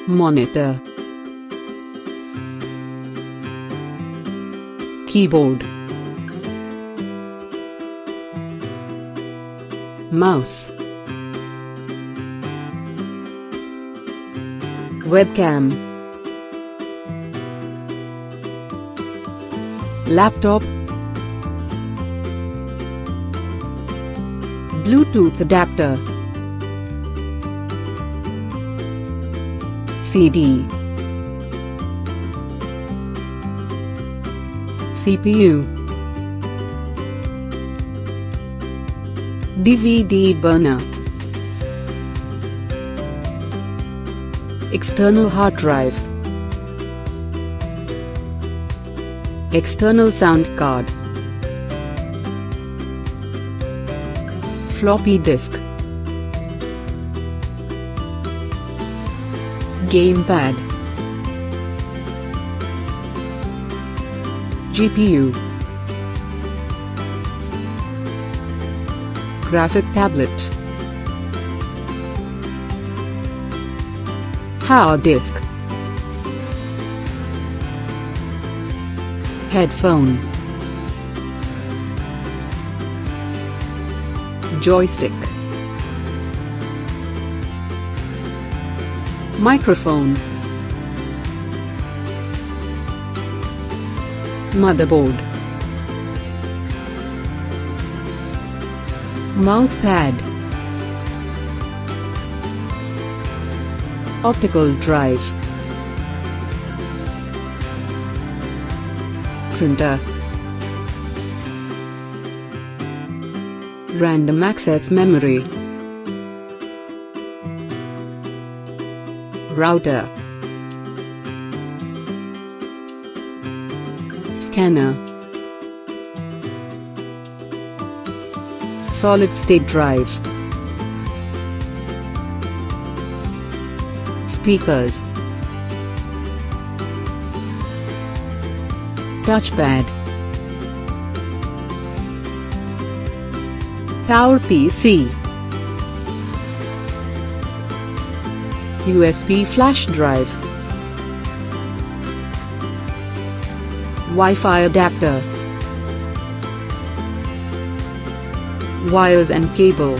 Monitor, keyboard, mouse, webcam, laptop, Bluetooth adapter, CD, CPU, DVD burner, external hard drive, external sound card, floppy disk, gamepad, GPU, graphic tablet, hard disk, headphone, joystick, microphone, motherboard, mousepad, optical drive, printer, random access memory, router, scanner, solid-state drive, speakers, touchpad, Tower PC, USB flash drive, Wi-Fi adapter, wires and cable.